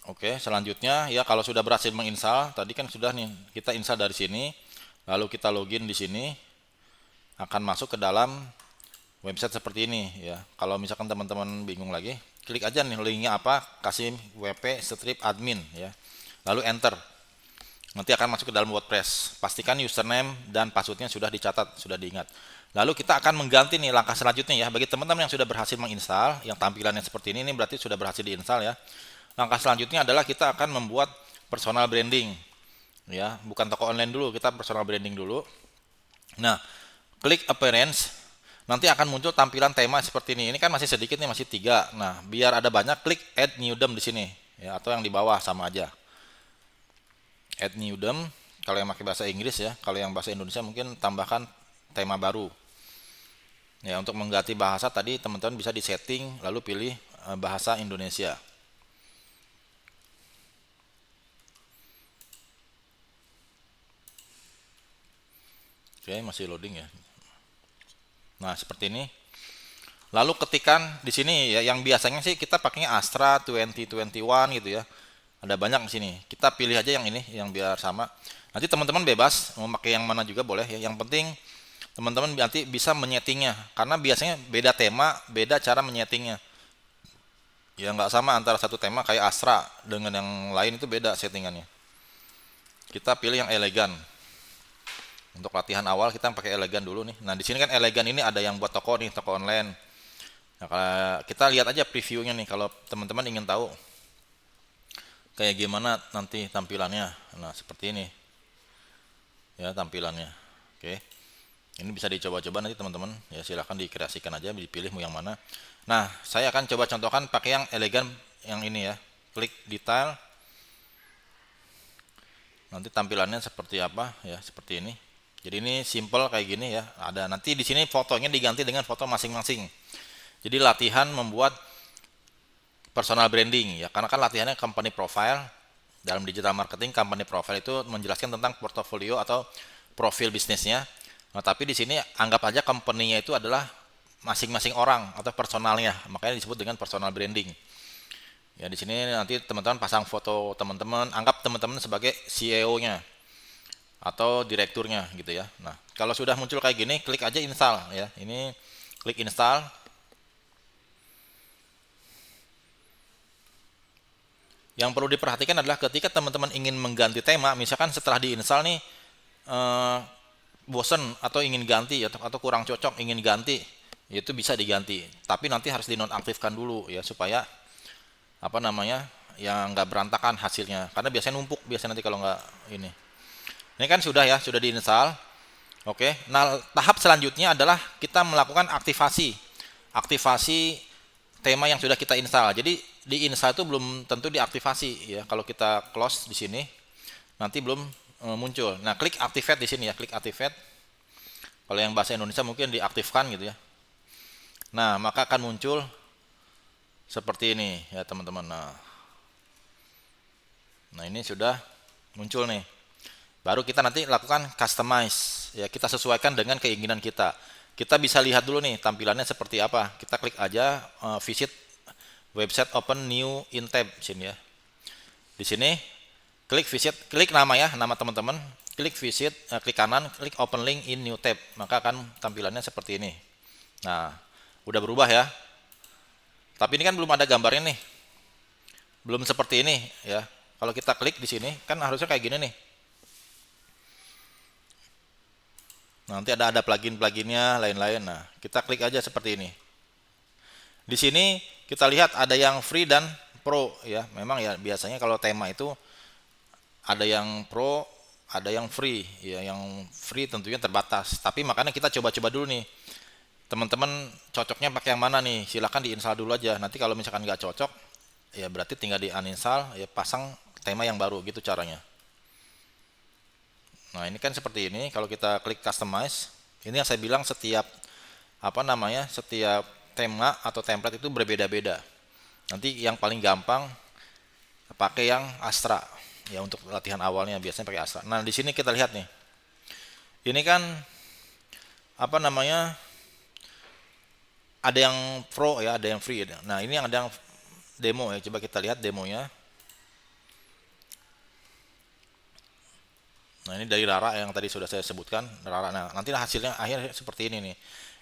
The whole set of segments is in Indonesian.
Oke, selanjutnya ya kalau sudah berhasil menginstal, tadi kan sudah nih kita install dari sini, lalu kita login di sini, akan masuk ke dalam website seperti ini ya. Kalau misalkan teman-teman bingung lagi, klik aja nih linknya apa, kasih wp strip admin ya, lalu enter. Nanti akan masuk ke dalam WordPress. Pastikan username dan passwordnya sudah dicatat, sudah diingat. Lalu kita akan mengganti nih langkah selanjutnya ya. Bagi teman-teman yang sudah berhasil menginstal, yang tampilannya seperti ini berarti sudah berhasil diinstal ya. Langkah selanjutnya adalah kita akan membuat personal branding ya, bukan toko online dulu, kita personal branding dulu. Nah, klik appearance, nanti akan muncul tampilan tema seperti ini. Ini kan masih sedikit nih, masih 3. Nah, biar ada banyak, klik add new theme di sini ya, atau yang di bawah sama aja. Add new theme kalau yang pakai bahasa Inggris ya, kalau yang bahasa Indonesia mungkin tambahkan tema baru. Ya, untuk mengganti bahasa tadi teman-teman bisa di setting lalu pilih bahasa Indonesia. Oke, masih loading ya. Nah, seperti ini. Lalu ketikan di sini ya, yang biasanya sih kita pakainya Astra 2021 gitu ya. Ada banyak di sini. Kita pilih aja yang ini, yang biar sama. Nanti teman-teman bebas mau pakai yang mana juga boleh ya. Yang penting teman-teman nanti bisa menyetingnya. Karena biasanya beda tema, beda cara menyetingnya. Ya nggak sama antara satu tema kayak Astra dengan yang lain itu beda settingannya. Kita pilih yang elegan. Untuk latihan awal kita pakai elegan dulu nih. Nah di sini kan elegan ini ada yang buat toko nih, toko online. Nah, kalau kita lihat aja previewnya nih kalau teman-teman ingin tahu kayak gimana nanti tampilannya. Nah, seperti ini ya tampilannya. Oke. Ini bisa dicoba-coba nanti teman-teman. Ya silahkan dikreasikan aja, dipilih mau yang mana. Nah, saya akan coba contohkan pakai yang elegan yang ini ya. Klik detail. Nanti tampilannya seperti apa ya, seperti ini. Jadi ini simple kayak gini ya. Ada nanti di sini fotonya diganti dengan foto masing-masing. Jadi latihan membuat personal branding ya, karena kan latihannya company profile. Dalam digital marketing company profile itu menjelaskan tentang portofolio atau profil bisnisnya. Nah, tapi di sini anggap aja company-nya itu adalah masing-masing orang atau personalnya, makanya disebut dengan personal branding. Ya di sini nanti teman-teman pasang foto teman-teman, anggap teman-teman sebagai CEO-nya atau direkturnya gitu ya. Nah, kalau sudah muncul kayak gini, klik aja install ya. Ini klik install. Yang perlu diperhatikan adalah ketika teman-teman ingin mengganti tema, misalkan setelah diinstal nih eh, bosen atau ingin ganti atau kurang cocok ingin ganti, itu bisa diganti. Tapi nanti harus dinonaktifkan dulu ya supaya apa namanya yang nggak berantakan hasilnya. Karena biasanya numpuk biasanya nanti kalau nggak ini. Ini kan sudah ya, sudah diinstal. Oke. Nah, tahap selanjutnya adalah kita melakukan aktivasi. Aktivasi tema yang sudah kita install. Jadi di install itu belum tentu diaktifasi ya. Kalau kita close di sini nanti belum muncul. Nah, klik activate di sini ya, klik activate. Kalau yang bahasa Indonesia mungkin diaktifkan gitu ya. Nah, maka akan muncul seperti ini ya, teman-teman. Nah, ini sudah muncul nih. Baru kita nanti lakukan customize ya, kita sesuaikan dengan keinginan kita. Kita bisa lihat dulu nih tampilannya seperti apa. Kita klik aja visit website open new in tab sini ya. Di sini klik visit, klik nama ya, nama teman-teman, klik visit, klik kanan, klik open link in new tab, maka akan tampilannya seperti ini. Nah, udah berubah ya. Tapi ini kan belum ada gambarnya nih. Belum seperti ini ya. Kalau kita klik di sini kan harusnya kayak gini nih. Nanti ada plugin-pluginnya lain-lain. Nah, kita klik aja seperti ini. Di sini kita lihat ada yang free dan pro ya. Memang ya biasanya kalau tema itu ada yang pro, ada yang free. Ya, yang free tentunya terbatas. Tapi makanya kita coba-coba dulu nih. Teman-teman cocoknya pakai yang mana nih? Silahkan diinstal dulu aja. Nanti kalau misalkan nggak cocok, ya berarti tinggal di uninstall, ya pasang tema yang baru gitu caranya. Nah, ini kan seperti ini. Kalau kita klik customize, ini yang saya bilang setiap apa namanya? Setiap tema atau template itu berbeda-beda. Nanti yang paling gampang pakai yang Astra. Ya untuk latihan awalnya biasanya pakai Astra. Nah, di sini kita lihat nih. Ini kan apa namanya? Ada yang pro ya, ada yang free. Nah, ini yang ada yang demo ya. Coba kita lihat demonya. Nah, ini dari Rara yang tadi sudah saya sebutkan, Rara. Nah, nanti hasilnya akhirnya seperti ini nih.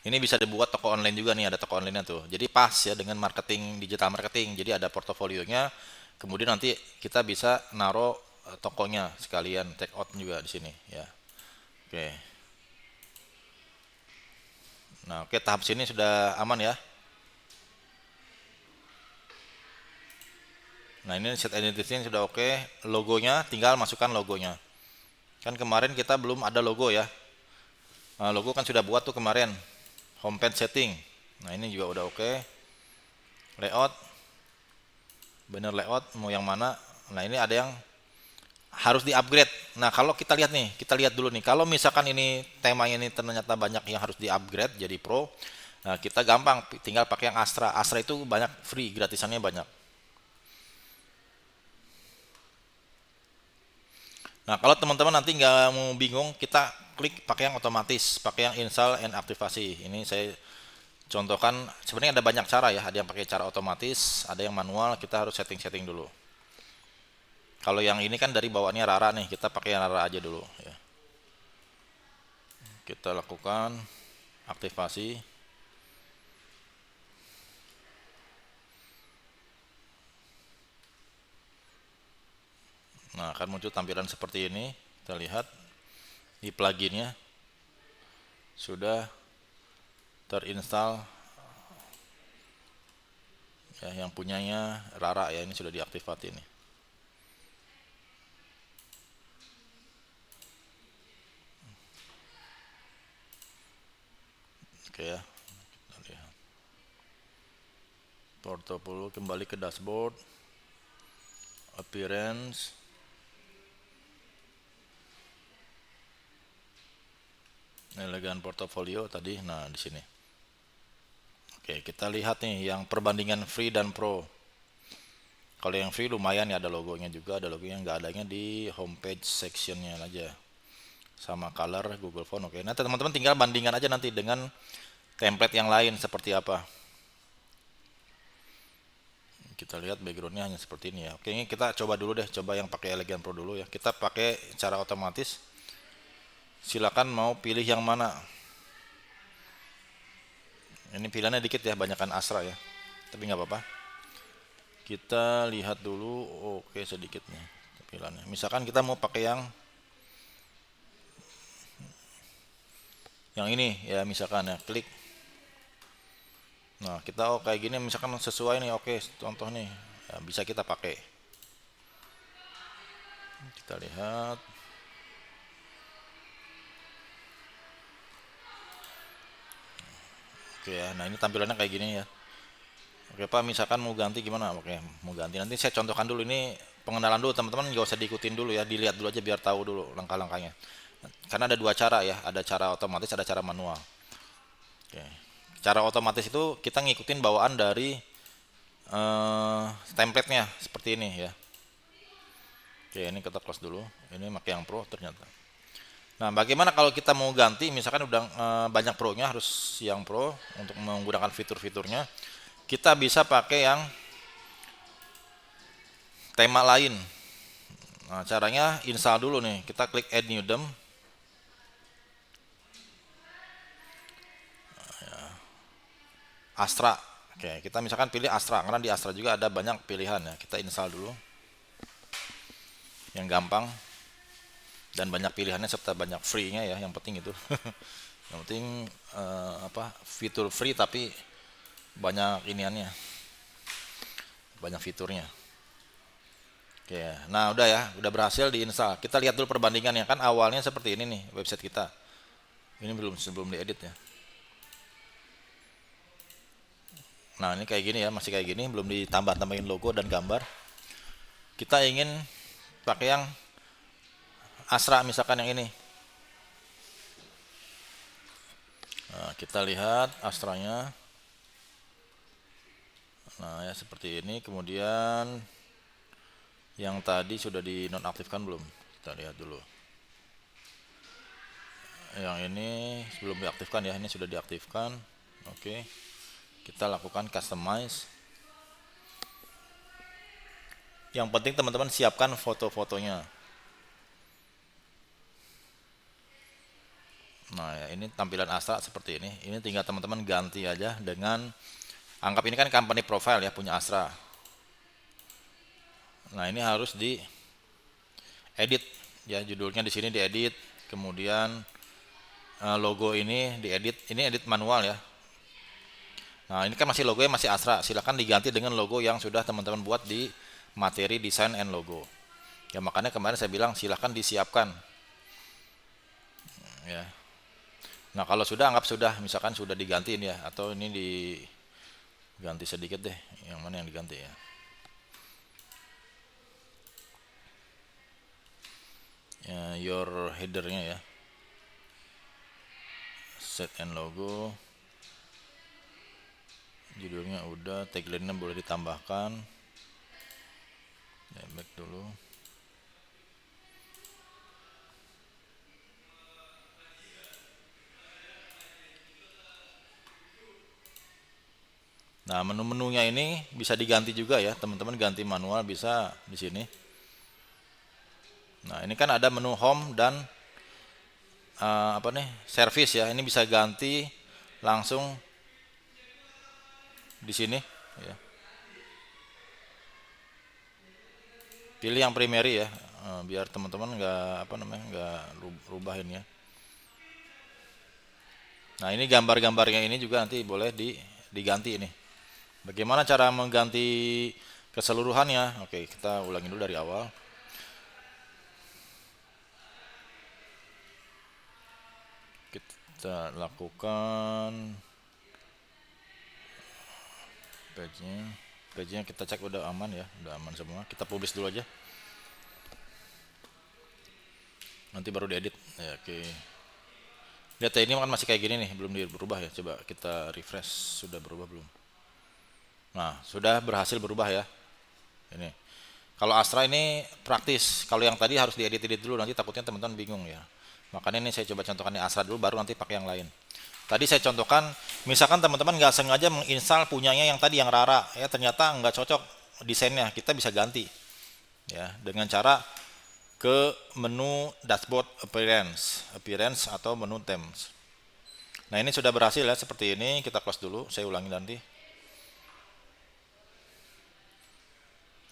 Ini bisa dibuat toko online juga nih, ada toko online-nya tuh. Jadi pas ya dengan marketing, digital marketing. Jadi ada portofolionya. Kemudian nanti kita bisa naruh tokonya sekalian take out juga di sini ya. Oke. Nah, oke, tahap sini sudah aman ya. Nah, ini set identity sudah oke. Logonya tinggal masukkan logonya. Kan kemarin kita belum ada logo ya. Nah, logo kan sudah buat tuh kemarin. Homepage setting. Nah, ini juga udah oke. Layout, banner layout mau yang mana? Nah, ini ada yang harus di-upgrade. Nah, kalau kita lihat nih, kita lihat dulu nih. Kalau misalkan ini temanya ini ternyata banyak yang harus di-upgrade jadi pro. Nah, kita gampang tinggal pakai yang Astra. Astra itu banyak free, gratisannya banyak. Nah, kalau teman-teman nanti nggak mau bingung, kita klik pakai yang otomatis, pakai yang install and aktivasi. Ini saya contohkan, sebenarnya ada banyak cara ya, ada yang pakai cara otomatis, ada yang manual, kita harus setting-setting dulu. Kalau yang ini kan dari bawaannya Rara nih, kita pakai yang Rara aja dulu ya. Kita lakukan aktivasi. Nah, akan muncul tampilan seperti ini. Kita lihat di pluginnya sudah terinstall ya, yang punyanya Rara ya, ini sudah diaktifasi nih. Oke ya, kita lihat portofolio, kembali ke dashboard, appearance, elegan portofolio tadi. Nah, di sini. Oke, kita lihat nih yang perbandingan free dan pro. Kalau yang free lumayan ya, ada logonya juga, ada logonya, nggak adanya di homepage sectionnya aja. Sama color Google Font. Oke, nah teman-teman tinggal bandingkan aja nanti dengan template yang lain seperti apa. Kita lihat backgroundnya hanya seperti ini ya. Oke, ini kita coba dulu deh, coba yang pakai Elegan Pro dulu ya. Kita pakai cara otomatis. Silakan mau pilih yang mana. Ini pilihannya dikit ya, banyakkan Astra ya. Tapi nggak apa-apa. Kita lihat dulu, oke sedikitnya pilihannya. Misalkan kita mau pakai yang ini ya, misalkan ya, klik. Nah, kita kayak gini misalkan sesuai nih, oke, contoh nih. Ya, bisa kita pakai. Kita lihat. Oke ya, nah ini tampilannya kayak gini ya. Oke Pak, misalkan mau ganti gimana? Oke, mau ganti. Nanti saya contohkan dulu, ini pengenalan dulu teman-teman, nggak usah diikutin dulu ya, dilihat dulu aja biar tahu dulu langkah-langkahnya. Karena ada dua cara ya, ada cara otomatis, ada cara manual. Oke. Cara otomatis itu kita ngikutin bawaan dari template-nya seperti ini ya. Oke, ini kita close dulu. Ini pakai yang pro ternyata. Nah, bagaimana kalau kita mau ganti? Misalkan udah banyak pro-nya, harus yang pro untuk menggunakan fitur-fiturnya. Kita bisa pakai yang tema lain. Nah, caranya install dulu nih. Kita klik add new theme. Astra. Oke, kita misalkan pilih Astra karena di Astra juga ada banyak pilihan ya. Kita install dulu. Yang gampang dan banyak pilihannya serta banyak free-nya ya, yang penting itu. Yang penting fitur free tapi banyak iniannya. Banyak fiturnya. Oke, nah udah ya, udah berhasil diinstal. Kita lihat dulu perbandingannya, kan awalnya seperti ini nih website kita. Ini sebelum diedit ya. Nah, ini kayak gini ya, masih kayak gini, belum ditambah-tambahin logo dan gambar. Kita ingin pakai yang Astra misalkan yang ini. Nah, kita lihat Astranya. Nah, ya seperti ini. Kemudian yang tadi sudah dinonaktifkan belum? Kita lihat dulu. Yang ini belum diaktifkan ya, ini sudah diaktifkan. Oke. Kita lakukan customize. Yang penting teman-teman siapkan foto-fotonya. Nah ya, ini tampilan Astra seperti ini. Ini tinggal teman-teman ganti aja dengan, anggap ini kan company profile ya, punya Astra. Nah ini harus di edit ya, judulnya di sini diedit, kemudian logo ini diedit, ini edit manual ya. Nah ini kan masih logonya masih Astra, silahkan diganti dengan logo yang sudah teman-teman buat di materi desain and logo ya. Makanya kemarin saya bilang silahkan disiapkan ya. Nah kalau sudah, anggap sudah, misalkan sudah digantiin ya, atau ini diganti sedikit deh, yang mana yang diganti ya. Ya, your headernya ya, set and logo, judulnya udah, tagline-nya boleh ditambahkan ya, back dulu. Nah menu-menunya ini bisa diganti juga ya teman-teman, ganti manual bisa di sini. Nah ini kan ada menu home dan apa nih, service ya, ini bisa ganti langsung di sini ya. Pilih yang primary ya, biar teman-teman nggak apa namanya, nggak rubahin ya. Nah ini gambar-gambarnya ini juga nanti boleh diganti ini. Bagaimana cara mengganti keseluruhannya? Oke, kita ulangi dulu dari awal. Kita lakukan page-nya kita cek udah aman ya, udah aman semua. Kita publish dulu aja. Nanti baru diedit. Ya, oke. Lihat ya, ini kan masih kayak gini nih, belum berubah ya. Coba kita refresh, sudah berubah belum? Nah, sudah berhasil berubah ya. Ini. Kalau Astra ini praktis. Kalau yang tadi harus diedit-edit dulu, nanti takutnya teman-teman bingung ya. Makanya ini saya coba contohkan di Astra dulu, baru nanti pakai yang lain. Tadi saya contohkan, misalkan teman-teman nggak sengaja menginstal punyanya yang tadi yang Rara, ya ternyata nggak cocok desainnya, kita bisa ganti, ya dengan cara ke menu dashboard appearance atau menu themes. Nah ini sudah berhasil ya, seperti ini. Kita close dulu, saya ulangi nanti.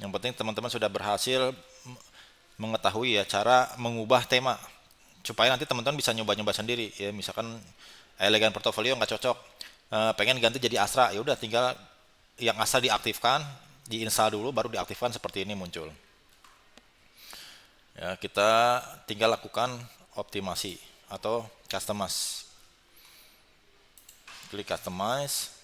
Yang penting teman-teman sudah berhasil mengetahui ya cara mengubah tema, supaya nanti teman-teman bisa nyoba-nyoba sendiri ya. Misalkan elegan portfolio nggak cocok, pengen ganti jadi Astra, ya udah tinggal yang Astra diaktifkan, diinstal dulu, baru diaktifkan seperti ini muncul. Ya, kita tinggal lakukan optimasi atau customize. Klik customize.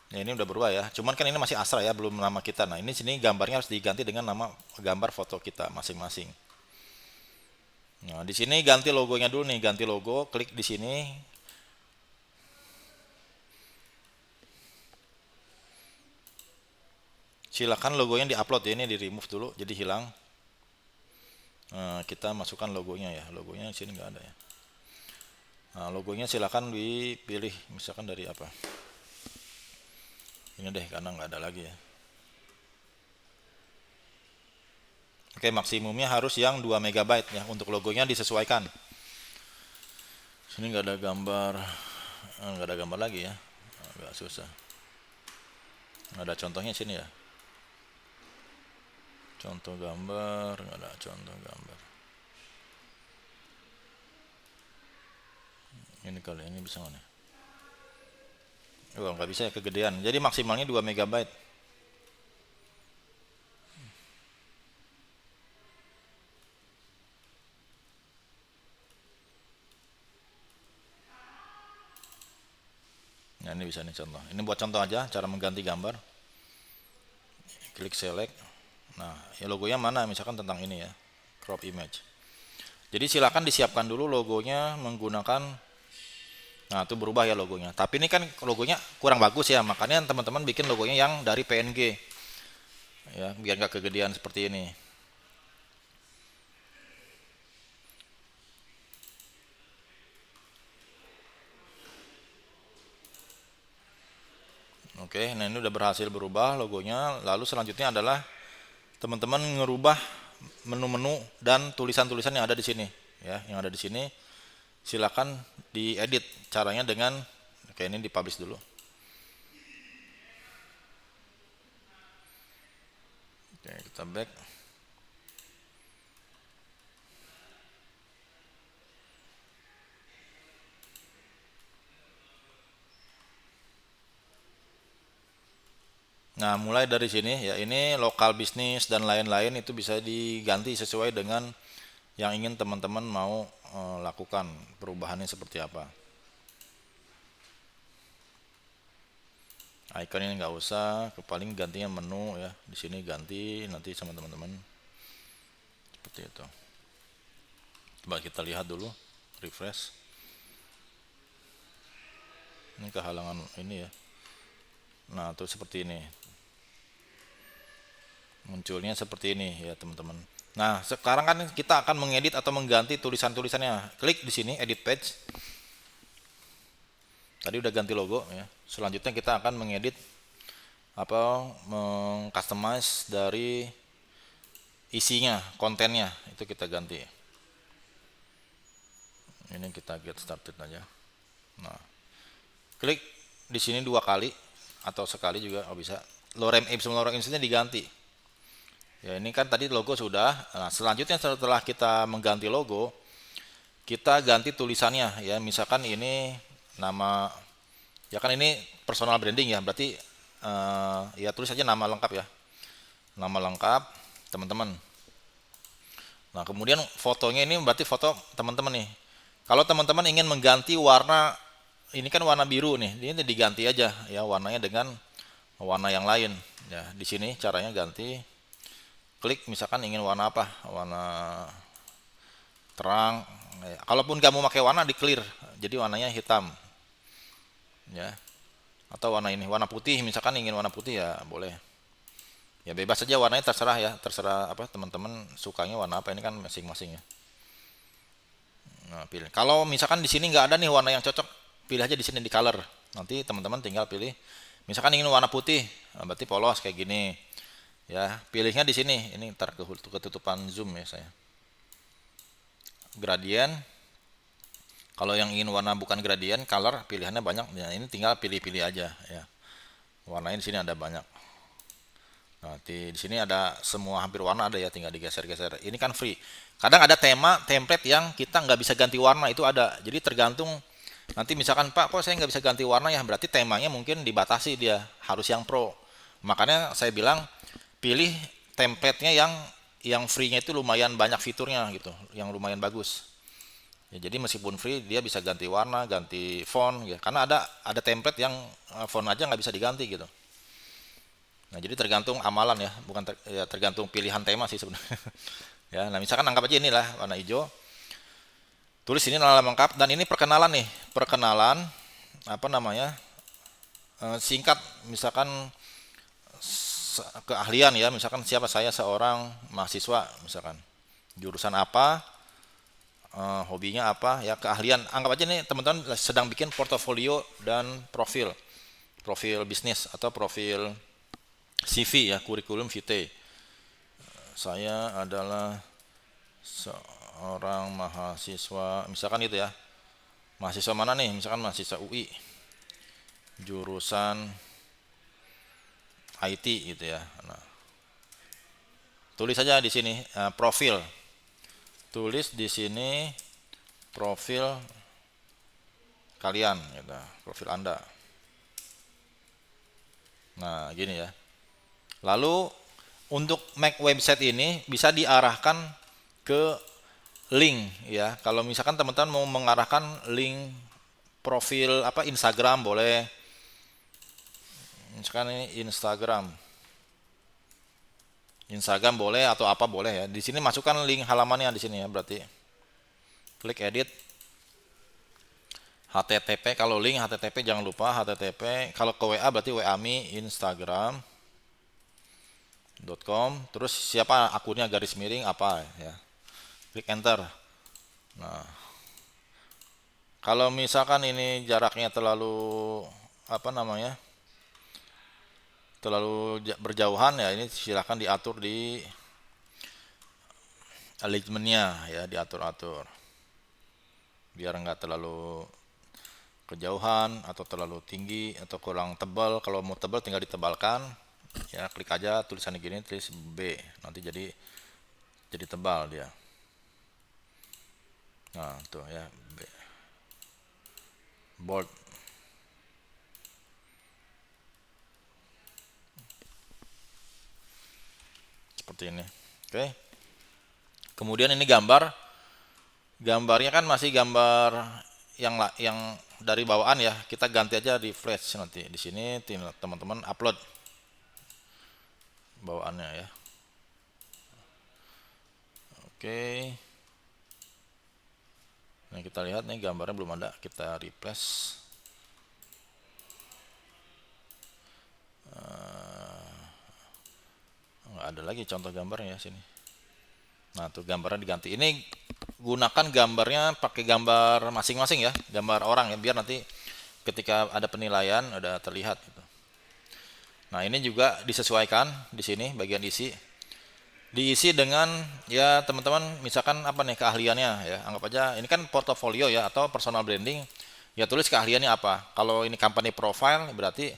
Ya, ini udah berubah ya. Cuman kan ini masih Astra ya, belum nama kita. Nah, ini sini gambarnya harus diganti dengan nama gambar foto kita masing-masing. Nah, di sini ganti logonya dulu nih, ganti logo, klik di sini. Silakan logonya diupload ya, ini di remove dulu, jadi hilang. Nah, kita masukkan logonya ya, logonya di sini nggak ada ya. Nah, logonya silakan dipilih, misalkan dari apa? Ini deh, karena nggak ada lagi ya. Oke, maksimumnya harus yang 2 MB ya, untuk logonya disesuaikan. Sini nggak ada gambar, nggak ada gambar lagi ya, agak susah. Nggak ada contohnya sini ya. Contoh gambar, nggak ada contoh gambar. Ini kali ini bisa mana? Oh, nggak bisa ya, kegedean. Jadi maksimalnya 2 MB. Nah, ini bisa nih contoh. Ini buat contoh aja cara mengganti gambar. Klik select. Nah, ya logonya mana? Misalkan tentang ini ya, crop image. Jadi silakan disiapkan dulu logonya menggunakan. Nah, itu berubah ya logonya. Tapi ini kan logonya kurang bagus ya, makanya teman-teman bikin logonya yang dari PNG. Ya, biar nggak kegedean seperti ini. Oke, nah ini udah berhasil berubah logonya. Lalu selanjutnya adalah teman-teman ngerubah menu-menu dan tulisan-tulisan yang ada di sini. ya yang ada di sini. Silakan diedit, caranya dengan kayak ini, dipublish dulu. Oke, kita back. Nah, mulai dari sini ya, ini lokal bisnis dan lain-lain itu bisa diganti sesuai dengan yang ingin teman-teman mau lakukan, perubahannya seperti apa. Icon ini nggak usah, paling gantinya menu ya. Di sini ganti nanti sama teman-teman. Seperti itu. Coba kita lihat dulu, refresh. Ini kehalangan ini ya. Nah, tuh seperti ini. Munculnya seperti ini ya, teman-teman. Nah, sekarang kan kita akan mengedit atau mengganti tulisan-tulisannya. Klik di sini, edit page. Tadi udah ganti logo ya. Selanjutnya kita akan mengedit apa, mengcustomize dari isinya, kontennya. Itu kita ganti. Ini kita get started aja. Nah, klik di sini 2 kali atau sekali juga bisa. Lorem ipsum nya diganti. Ya, ini kan tadi logo sudah. Nah, selanjutnya setelah kita mengganti logo, kita ganti tulisannya ya. Misalkan ini nama, ya kan ini personal branding ya, berarti ya tulis aja nama lengkap ya. Nama lengkap teman-teman. Nah, kemudian fotonya ini berarti foto teman-teman nih. Kalau teman-teman ingin mengganti warna, ini kan warna biru nih, ini diganti aja ya warnanya dengan warna yang lain. Ya, di sini caranya ganti. Klik misalkan ingin warna apa, warna terang ya. Kalaupun kamu pakai warna di clear, jadi warnanya hitam ya, atau warna ini warna putih, misalkan ingin warna putih ya boleh ya, bebas saja warnanya, terserah ya, terserah apa teman-teman sukanya warna apa, ini kan masing-masing ya. Nah, pilih. Kalau misalkan di sini nggak ada nih warna yang cocok, pilih aja di sini di color, nanti teman-teman tinggal pilih. Misalkan ingin warna putih, nah berarti polos kayak gini ya, pilihnya di sini. Ini ntar ketutupan zoom ya saya. Gradient. Kalau yang ingin warna bukan gradient, color, pilihannya banyak. Ya, ini tinggal pilih-pilih aja ya. Warnanya di sini ada banyak. Nanti di sini ada semua, hampir warna ada ya, tinggal digeser-geser. Ini kan free. Kadang ada tema, template yang kita nggak bisa ganti warna, itu ada. Jadi tergantung. Nanti misalkan Pak, kok saya nggak bisa ganti warna ya? Berarti temanya mungkin dibatasi dia, harus yang pro. Makanya saya bilang pilih template-nya yang free-nya itu lumayan banyak fiturnya gitu, yang lumayan bagus. Ya, jadi meskipun free dia bisa ganti warna, ganti font ya. Karena ada template yang font aja nggak bisa diganti gitu. Nah, jadi tergantung amalan ya, bukan ya, tergantung pilihan tema sih sebenarnya. Ya, nah misalkan anggap aja inilah warna hijau. Tulis ini nama lengkap, dan ini perkenalan nih, perkenalan apa namanya? Singkat, misalkan keahlian ya, misalkan siapa, saya seorang mahasiswa misalkan. Jurusan apa? Hobinya apa ya, keahlian. Anggap aja nih teman-teman sedang bikin portofolio dan profil bisnis atau profil CV ya, kurikulum vitae. Saya adalah seorang mahasiswa misalkan itu ya, mahasiswa mana nih, misalkan mahasiswa UI jurusan IT gitu ya. Nah, tulis saja di sini profil, tulis di sini profil kalian gitu, profil Anda. Nah, gini ya. Lalu untuk make website ini bisa diarahkan ke link ya. Kalau misalkan teman-teman mau mengarahkan link profil apa, Instagram boleh. Misalkan ini Instagram boleh, atau apa boleh ya. Di sini masukkan link halamannya di sini ya, berarti klik edit. HTTP, kalau link HTTP jangan lupa HTTP. Kalau ke WA berarti WA-me Instagram.com. Terus siapa akunnya, garis miring apa ya. Klik enter. Nah, kalau misalkan ini jaraknya terlalu apa namanya, terlalu berjauhan ya, ini silahkan diatur di alignmentnya ya, diatur-atur. biar nggak terlalu kejauhan atau terlalu tinggi atau kurang tebal. Kalau mau tebal tinggal ditebalkan ya, klik aja tulisannya gini, tulis B, nanti jadi tebal dia. Nah tuh ya, B, bold. Seperti ini. Oke, kemudian ini gambarnya kan masih gambar yang dari bawaan ya, kita ganti aja di flash. Nanti di sini teman-teman upload bawaannya ya. Oke, nah kita lihat nih gambarnya belum ada, kita refresh. Nggak ada lagi contoh gambarnya ya sini. Nah tuh gambarnya diganti. Ini gunakan gambarnya pakai gambar masing-masing ya, gambar orang ya, biar nanti ketika ada penilaian udah terlihat gitu. Nah ini juga disesuaikan di sini bagian isi, diisi dengan ya teman-teman misalkan apa nih keahliannya ya, anggap aja ini kan portofolio ya atau personal branding ya, tulis keahliannya apa. Kalau ini company profile berarti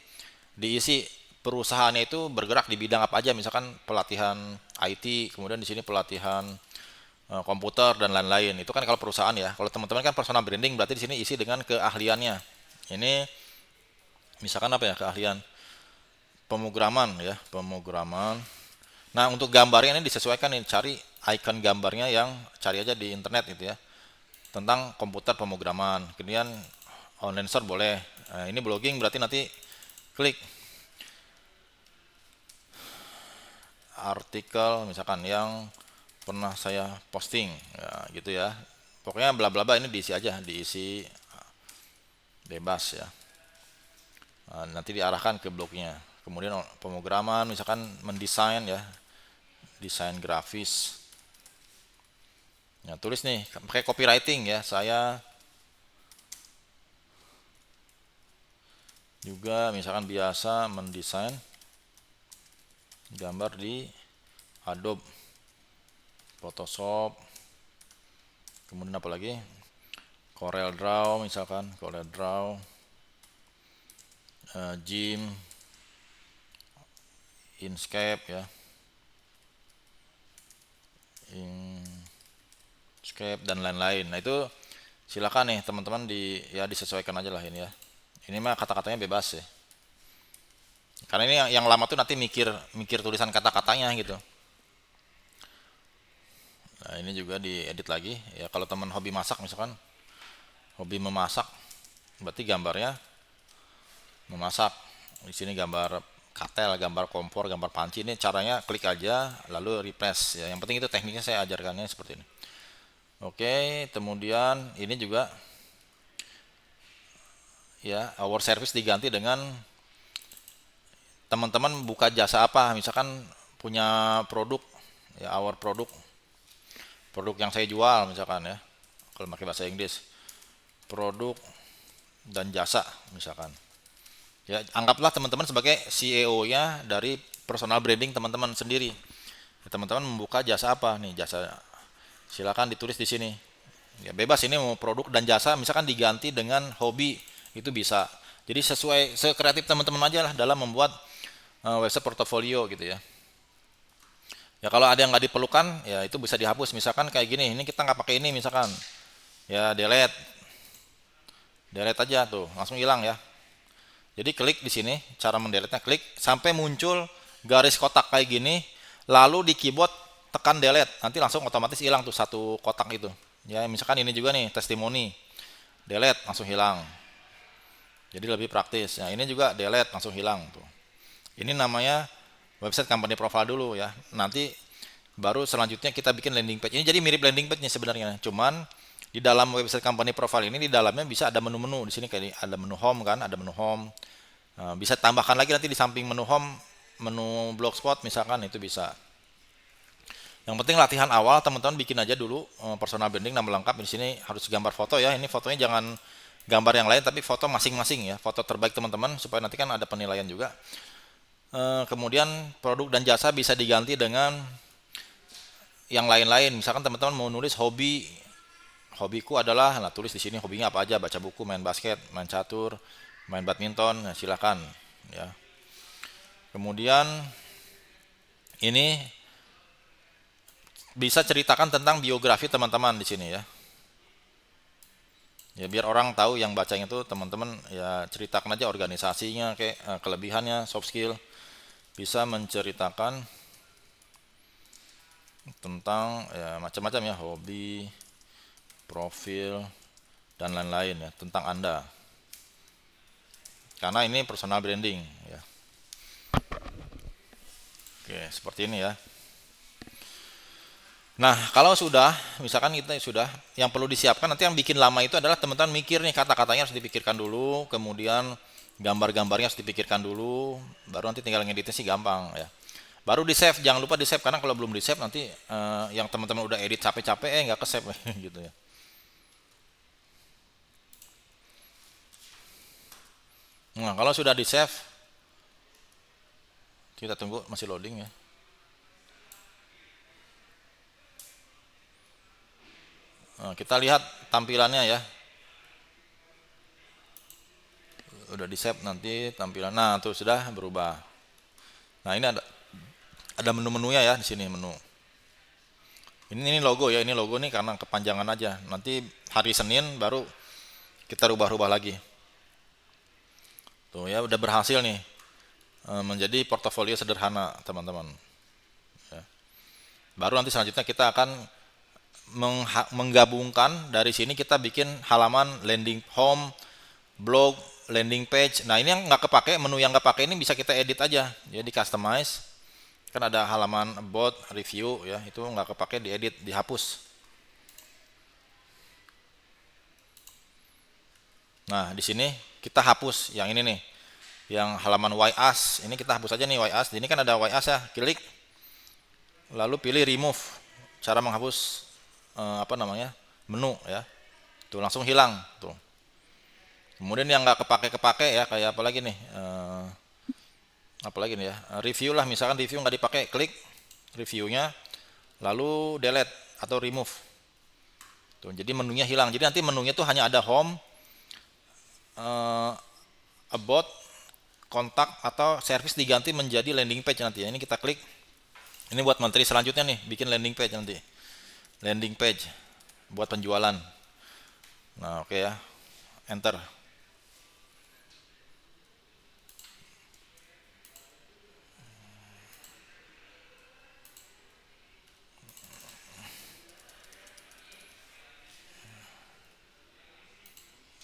diisi perusahaannya itu bergerak di bidang apa aja, misalkan pelatihan IT, kemudian di sini pelatihan komputer dan lain-lain. Itu kan kalau perusahaan ya. Kalau teman-teman kan personal branding berarti di sini isi dengan keahliannya. Ini misalkan apa ya, keahlian pemrograman ya, pemrograman. Nah, untuk gambarnya ini disesuaikan nih, cari icon gambarnya yang cari aja di internet gitu ya. Tentang komputer pemrograman. Kemudian online store boleh. Nah, ini blogging berarti nanti klik artikel misalkan yang pernah saya posting ya gitu ya. Pokoknya bla bla bla ini diisi aja, diisi bebas ya. Nah, nanti diarahkan ke blognya. Kemudian pemrograman misalkan mendesain ya, desain grafis. Ya, tulis nih pakai copywriting ya. Saya juga misalkan biasa mendesain gambar di Adobe Photoshop, kemudian apa lagi, Corel Draw misalkan, Corel Draw, Gim, Inkscape ya, Inkscape dan lain-lain. Nah itu silakan nih teman-teman ya disesuaikan aja lah ini ya. Ini mah kata-katanya bebas ya. Karena ini yang lama tuh nanti mikir tulisan kata-katanya gitu. Nah, ini juga diedit lagi ya. Kalau teman hobi masak misalkan, hobi memasak, berarti gambarnya memasak. Di sini gambar katel, gambar kompor, gambar panci. Ini caranya klik aja lalu refresh ya. Yang penting itu tekniknya saya ajarkannya seperti ini. Oke, kemudian ini juga ya, our service diganti dengan teman-teman buka jasa apa, misalkan punya produk ya, our produk yang saya jual misalkan ya, kalau pakai bahasa Inggris produk dan jasa misalkan ya, anggaplah teman-teman sebagai CEO-nya dari personal branding teman-teman sendiri ya. Teman-teman membuka jasa apa nih, jasa, silakan ditulis di sini ya, bebas ini mau produk dan jasa, misalkan diganti dengan hobi itu bisa. Jadi sesuai sekreatif teman-teman aja lah dalam membuat website portofolio gitu ya. Ya kalau ada yang nggak diperlukan ya itu bisa dihapus, misalkan kayak gini, ini kita nggak pakai ini misalkan ya, delete aja tuh, langsung hilang ya. Jadi klik di sini, cara mendelete-nya klik sampai muncul garis kotak kayak gini, lalu di keyboard tekan delete, nanti langsung otomatis hilang tuh satu kotak itu ya. Misalkan ini juga nih testimoni, delete langsung hilang, jadi lebih praktis ya. Ini juga delete langsung hilang tuh. Ini namanya website company profile dulu ya. Nanti baru selanjutnya kita bikin landing page. Ini jadi mirip landing page-nya sebenarnya. Cuman di dalam website company profile ini di dalamnya bisa ada menu-menu. Di sini kayak ada menu home kan, ada menu home. Bisa tambahkan lagi nanti di samping menu home, menu blogspot misalkan, itu bisa. Yang penting latihan awal teman-teman bikin aja dulu personal branding nama lengkap. Di sini harus gambar foto ya. Ini fotonya jangan gambar yang lain tapi foto masing-masing ya. Foto terbaik teman-teman supaya nanti kan ada penilaian juga. Kemudian produk dan jasa bisa diganti dengan yang lain-lain. Misalkan teman-teman mau nulis hobi hobiku adalah, nah tulis di sini hobinya apa aja, baca buku, main basket, main catur, main badminton, nah, silakan ya. Kemudian ini bisa ceritakan tentang biografi teman-teman di sini ya. Ya biar orang tahu yang bacanya itu teman-teman ya, ceritakan aja organisasinya, kayak kelebihannya, soft skill. Bisa menceritakan tentang ya macam-macam ya, hobi, profil, dan lain-lain ya tentang Anda. Karena ini personal branding ya. Oke, seperti ini ya. Nah, kalau sudah, misalkan kita sudah, yang perlu disiapkan nanti yang bikin lama itu adalah teman-teman mikir nih, kata-katanya harus dipikirkan dulu, kemudian gambar-gambarnya harus dipikirkan dulu, baru nanti tinggal ngeditnya sih gampang ya. Baru di save, jangan lupa di save, karena kalau belum di save nanti yang teman-teman udah edit capek-capek nggak ke save gitu ya. Nah, kalau sudah di save, kita tunggu masih loading ya. Nah, kita lihat tampilannya ya. Udah di save, nanti tampilan. Nah, tuh sudah berubah. Nah, ini ada menu-menunya ya di sini, menu. Ini logo ya, ini logo nih karena kepanjangan aja. Nanti hari Senin baru kita rubah-rubah lagi. Tuh ya, udah berhasil nih menjadi portofolio sederhana, teman-teman. Ya. Baru nanti selanjutnya kita akan menggabungkan, dari sini kita bikin halaman landing home, blog, landing page. Nah, ini yang nggak kepake, menu yang nggak pakai ini bisa kita edit aja. Jadi customize. Kan ada halaman about, review ya, itu nggak kepake, diedit, dihapus. Nah, di sini kita hapus yang ini nih. Yang halaman why us, ini kita hapus aja nih why us. Ini kan ada why us ya, klik. Lalu pilih remove. Cara menghapus apa namanya? Menu ya. Tuh langsung hilang tuh. Kemudian yang nggak kepake ya, kayak apa lagi nih? Apalagi nih ya, review lah, misalkan review nggak dipakai, klik reviewnya, lalu delete atau remove. Tuh, jadi menunya hilang. Jadi nanti menunya tuh hanya ada home, about, kontak, atau service diganti menjadi landing page nanti. Ini kita klik. Ini buat menteri selanjutnya nih, bikin landing page nanti. Landing page buat penjualan. Nah, oke ya. Enter.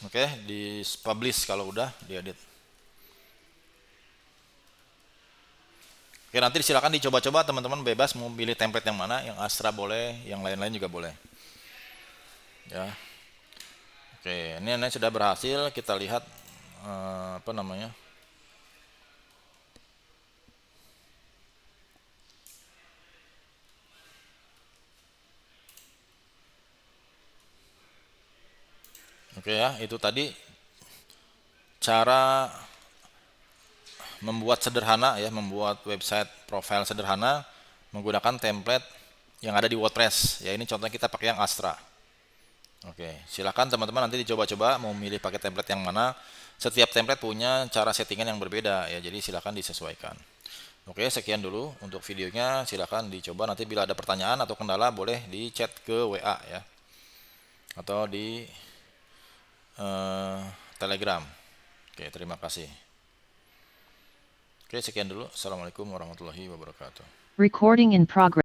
Oke, di publish kalau udah diedit. Oke, nanti silakan dicoba-coba, teman-teman bebas mau pilih template yang mana, yang Astra boleh, yang lain-lain juga boleh. Ya. Oke, ini sudah berhasil, kita lihat apa namanya? Oke ya, itu tadi cara membuat sederhana ya, membuat website profile sederhana menggunakan template yang ada di WordPress. Ya, ini contohnya kita pakai yang Astra. Oke, silakan teman-teman nanti dicoba-coba mau milih pakai template yang mana. Setiap template punya cara settingan yang berbeda ya, jadi silakan disesuaikan. Oke, sekian dulu untuk videonya. Silakan dicoba, nanti bila ada pertanyaan atau kendala boleh di chat ke WA ya, atau di Telegram. Oke, terima kasih. Oke, sekian dulu. Assalamualaikum warahmatullahi wabarakatuh. Recording in progress.